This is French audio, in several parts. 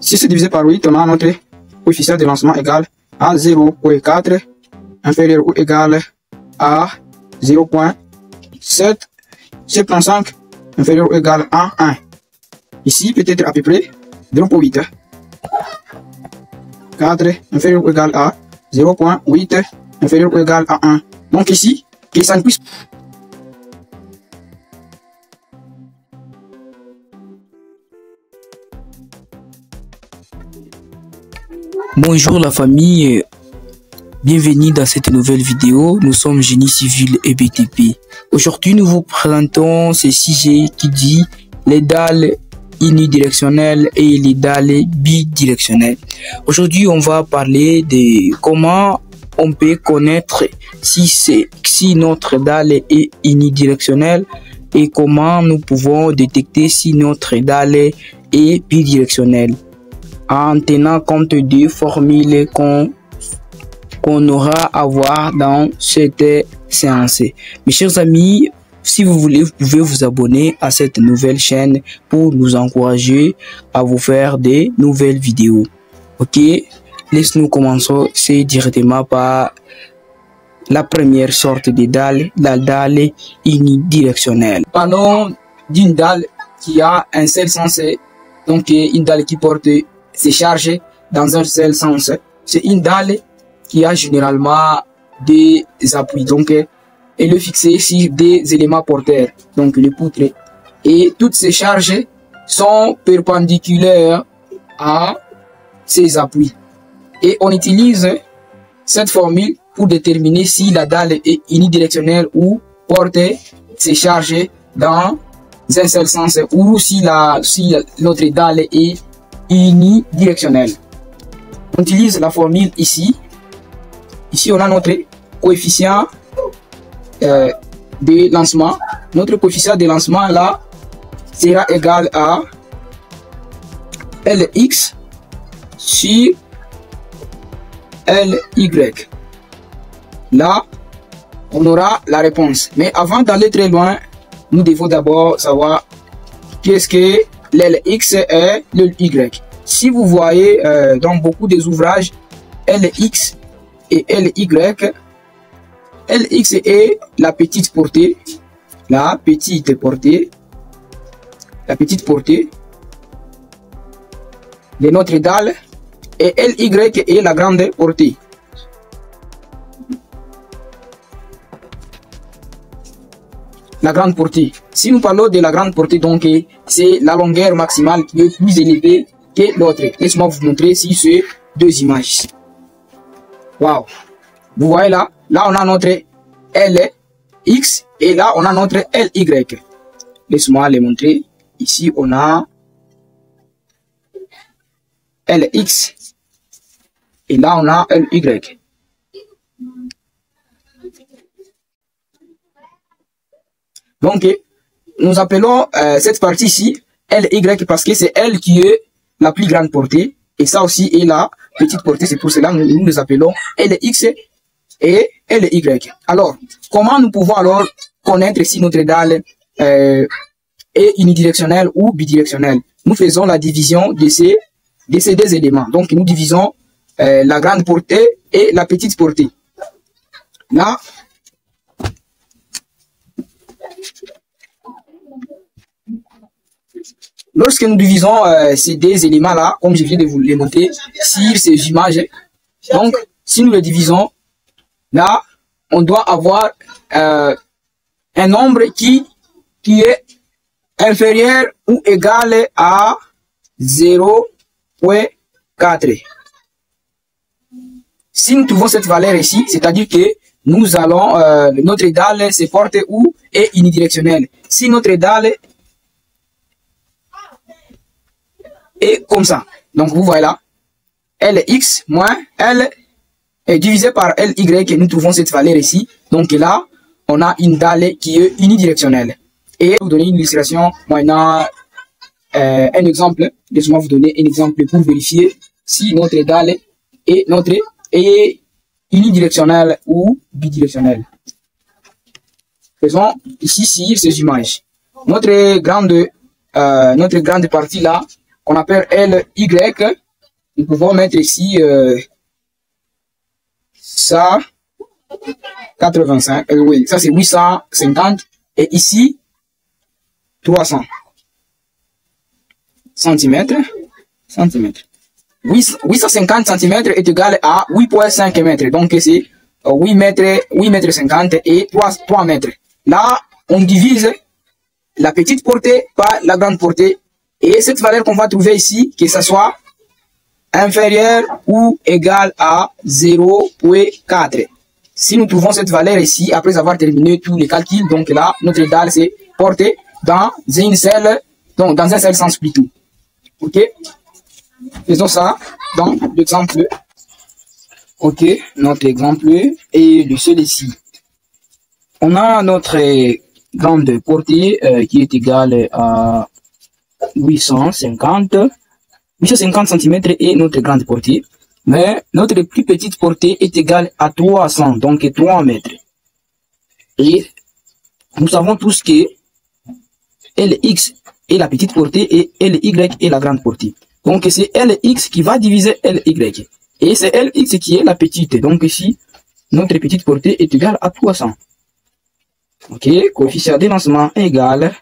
Si c'est divisé par 8, on a notre coefficient de lancement égal à 0,4 inférieur ou égal à 0,775 inférieur ou égal à 1. Ici, peut-être à peu près 0,8. 4 inférieur ou égal à 0,8 inférieur ou égal à 1. Donc ici, que ça ne puisse pas. Bonjour la famille, bienvenue dans cette nouvelle vidéo. Nous sommes Génie Civil et BTP. Aujourd'hui, nous vous présentons ce sujet qui dit les dalles unidirectionnelles et les dalles bidirectionnelles. Aujourd'hui, on va parler de comment on peut connaître si notre dalle est unidirectionnelle et comment nous pouvons détecter si notre dalle est bidirectionnelle, en tenant compte des formules qu'on aura à voir dans cette séance. Mes chers amis, si vous voulez, vous pouvez vous abonner à cette nouvelle chaîne pour nous encourager à vous faire des nouvelles vidéos. Ok, laisse-nous commencer directement par la première sorte de dalle, la dalle unidirectionnelle. Parlons d'une dalle qui a un seul sens, donc une dalle qui porte ses charges dans un seul sens. C'est une dalle qui a généralement des appuis, donc elle est fixée sur des éléments porteurs, donc le poutre, et toutes ces charges sont perpendiculaires à ces appuis. Et on utilise cette formule pour déterminer si la dalle est unidirectionnelle ou porte ses charges dans un seul sens, ou si notre dalle est unidirectionnelle. On utilise la formule ici. Ici, on a notre coefficient de lancement. Notre coefficient de lancement là sera égal à Lx sur Ly. Là, on aura la réponse. Mais avant d'aller très loin, nous devons d'abord savoir qu'est-ce que Lx et Ly. Si vous voyez dans beaucoup des ouvrages Lx et Ly, Lx est la petite portée, de notre dalle, et Ly est la grande portée. La grande portée. Si nous parlons de la grande portée, donc c'est la longueur maximale qui est plus élevée que l'autre. Laissez-moi vous montrer si ces deux images. Wow. Vous voyez là, on a notre Lx et là on a notre Ly. Laissez-moi les montrer. Ici on a Lx et là on a Ly. Donc nous appelons cette partie ici Ly parce que c'est elle qui est la plus grande portée, et ça aussi est la petite portée. C'est pour cela que nous les appelons Lx et Ly. Alors, comment nous pouvons alors connaître si notre dalle est unidirectionnelle ou bidirectionnelle? Nous faisons la division de ces deux éléments. Donc, nous divisons la grande portée et la petite portée. Là, lorsque nous divisons ces deux éléments-là, comme je viens de vous les montrer sur ces images, donc si nous les divisons, là, on doit avoir un nombre qui est inférieur ou égal à 0,4. Si nous trouvons cette valeur ici, c'est-à-dire que nous allons, notre dalle se porte ou est unidirectionnelle. Si notre dalle et comme ça. Donc vous voyez là, Lx moins L est divisé par Ly, et nous trouvons cette valeur ici. Donc là, on a une dalle qui est unidirectionnelle. Et vous donner une illustration moyennant un exemple. Laissez-moi vous donner un exemple pour vérifier si notre dalle est unidirectionnelle ou bidirectionnelle. Faisons ici sur ces images. Notre grande partie là qu'on appelle LY, nous pouvons mettre ici ça 85, oui, ça c'est 850 et ici 300 centimètres. 850 cm est égal à 8,5 mètres. Donc c'est 8 mètres 50 et 3 mètres. Là, on divise la petite portée par la grande portée. Et cette valeur qu'on va trouver ici, que ce soit inférieure ou égale à 0,4. Si nous trouvons cette valeur ici, après avoir terminé tous les calculs, donc là, notre dalle s'est portée dans un seul sens plutôt. Ok? Faisons ça dans l'exemple. Ok, notre exemple est le seul ici. On a notre grande portée qui est égale à 850 cm et notre grande portée. Mais notre plus petite portée est égale à 300, donc 3 mètres. Et nous savons tous que LX est la petite portée et LY est la grande portée. Donc c'est LX qui va diviser LY. Et c'est LX qui est la petite. Donc ici, notre petite portée est égale à 300. Ok, coefficient de lancement égal.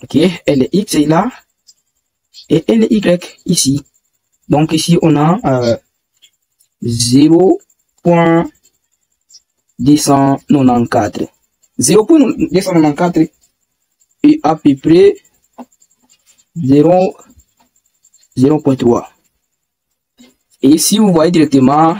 Ok, LX est là. Et LY ici. Donc ici, on a 0,294. 0,294 est à peu près 0,3. Et si vous voyez directement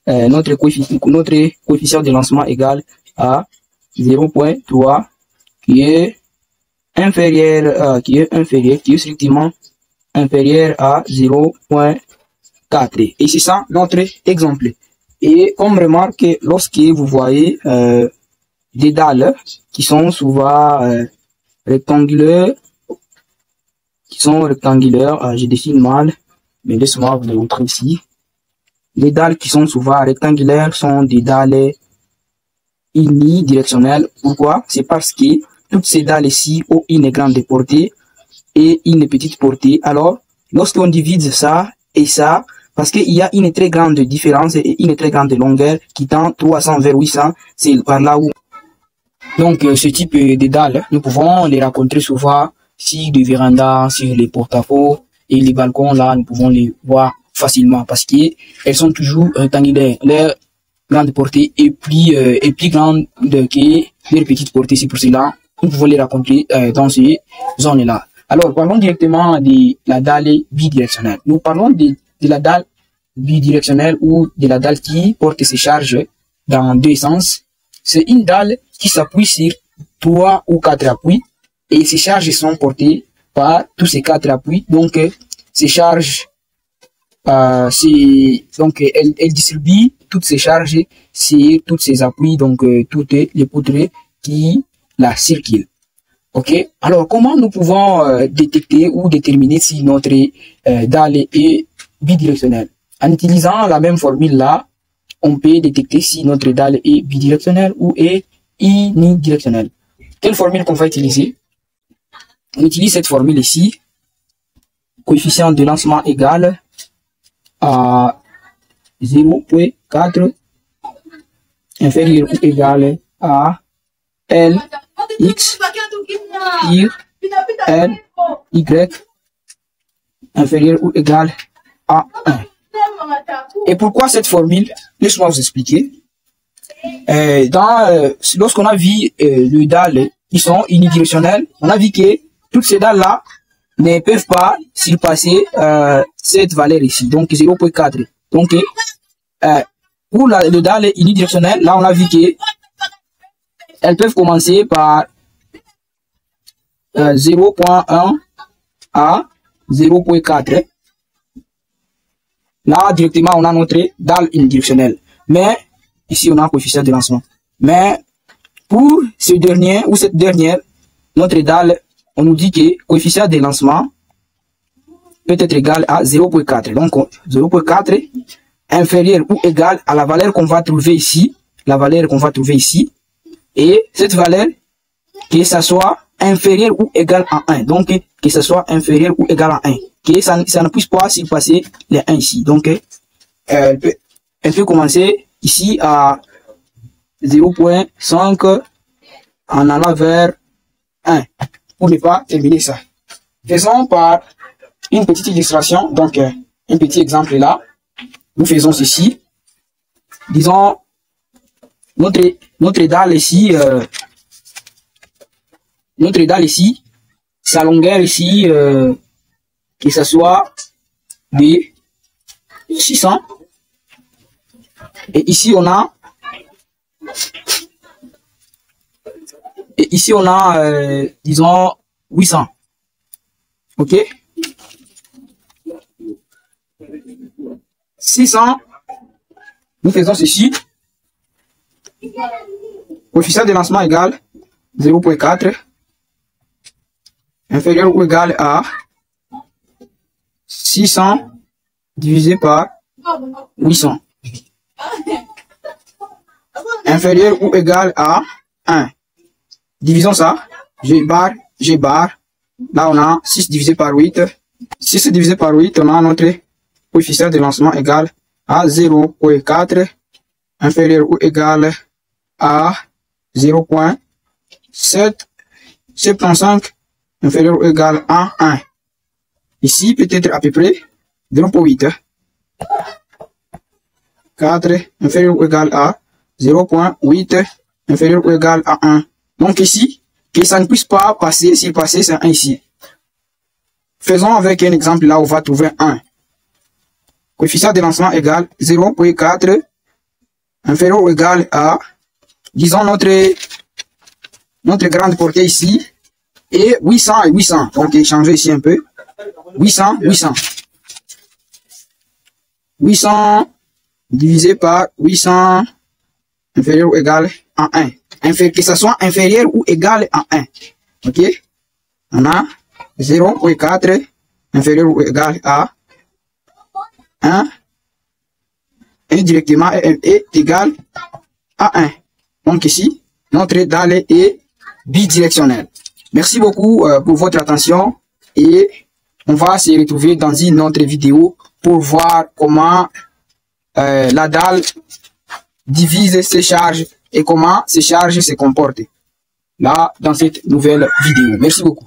notre coefficient de lancement égal à 0,3 qui est strictement inférieur à 0,4. Et c'est ça notre exemple. Et comme remarque, lorsque vous voyez des dalles qui sont souvent rectangulaires, je dessine mal, mais laisse-moi vous le montrer ici. Les dalles qui sont souvent rectangulaires sont des dalles unidirectionnelles. Pourquoi? C'est parce que toutes ces dalles ici ont une grande portée et une petite portée. Alors, lorsqu'on divise ça et ça, parce qu'il y a une très grande différence et une très grande longueur qui tend 300 vers 800, c'est par là où. Donc, ce type de dalles, nous pouvons les rencontrer souvent sur les vérandas, sur les porte-à-faux et les balcons. Là, nous pouvons les voir facilement parce qu'elles sont toujours rectangulaires. Leur grande portée est plus grande que leur petite portée. C'est pour cela nous pouvons les rencontrer dans ces zones-là. Alors, parlons directement de la dalle bidirectionnelle. Nous parlons de la dalle bidirectionnelle ou de la dalle qui porte ses charges dans deux sens. C'est une dalle qui s'appuie sur 3 ou 4 appuis et ces charges sont portées par tous ces 4 appuis. Donc, ces charges, elle distribue toutes ces charges sur tous ces appuis, donc toutes les poutres qui la circulent. Ok. Alors, comment nous pouvons détecter ou déterminer si notre dalle est bidirectionnelle? En utilisant la même formule là, on peut détecter si notre dalle est bidirectionnelle ou est unidirectionnelle. Quelle formule qu'on va utiliser? On utilise cette formule ici. Coefficient de lancement égal à 0,4 inférieur ou égal à LX sur LY inférieur ou égal à 1. Et pourquoi cette formule? Laisse-moi vous expliquer. Lorsqu'on a vu les dalles qui sont unidirectionnelles, on a vu que toutes ces dalles-là ne peuvent pas surpasser cette valeur ici, donc 0,4. Donc, pour le dalle unidirectionnelle, là on a vu que elles peuvent commencer par 0,1 à 0,4. Là, directement, on a notre dalle unidirectionnelle. Mais, ici, on a un coefficient de lancement. Mais, pour ce dernier ou cette dernière, notre dalle, on nous dit que coefficient de lancement peut être égal à 0,4. Donc, 0,4 inférieur ou égal à la valeur qu'on va trouver ici. Et cette valeur, que ça soit inférieur ou égal à 1. Donc, que ce soit inférieur ou égal à 1. Que ça ne puisse pas surpasser les 1 ici. Donc, elle peut commencer ici à 0.5 en allant vers 1 pour ne pas terminer ça. Faisons par une petite illustration. Donc, un petit exemple là. Nous faisons ceci. Disons, notre dalle ici, sa longueur ici, que ce soit de 600. Et ici on a disons 800. Ok, 600. Nous faisons ceci. Coefficient de lancement égal 0.4 inférieur ou égal à 600 divisé par 800 inférieur ou égal à 1. Divisons ça. G bar. Là on a 6 divisé par 8. 6 divisé par 8, on a notre coefficient de lancement égal à 0.4 inférieur ou égal à 0.775 inférieur ou égal à 1. Ici, peut-être à peu près 0.8. 4 inférieur ou égal à 0.8 inférieur ou égal à 1. Donc ici, que ça ne puisse pas passer, si passer, c'est 1 ici. Faisons avec un exemple là où on va trouver 1. Coefficient de lancement égal 0.4 inférieur ou égal à, disons, notre grande portée ici, et 800 et 800. Donc, changer ici un peu. 800, 800. 800 divisé par 800 inférieur ou égal à 1. Que ce soit inférieur ou égal à 1. Ok? On a 0.4 inférieur ou égal à 1. Indirectement est égal à 1. Donc ici, notre dalle est bidirectionnelle. Merci beaucoup pour votre attention et on va se retrouver dans une autre vidéo pour voir comment la dalle divise ses charges et comment ces charges se comportent là dans cette nouvelle vidéo. Merci beaucoup.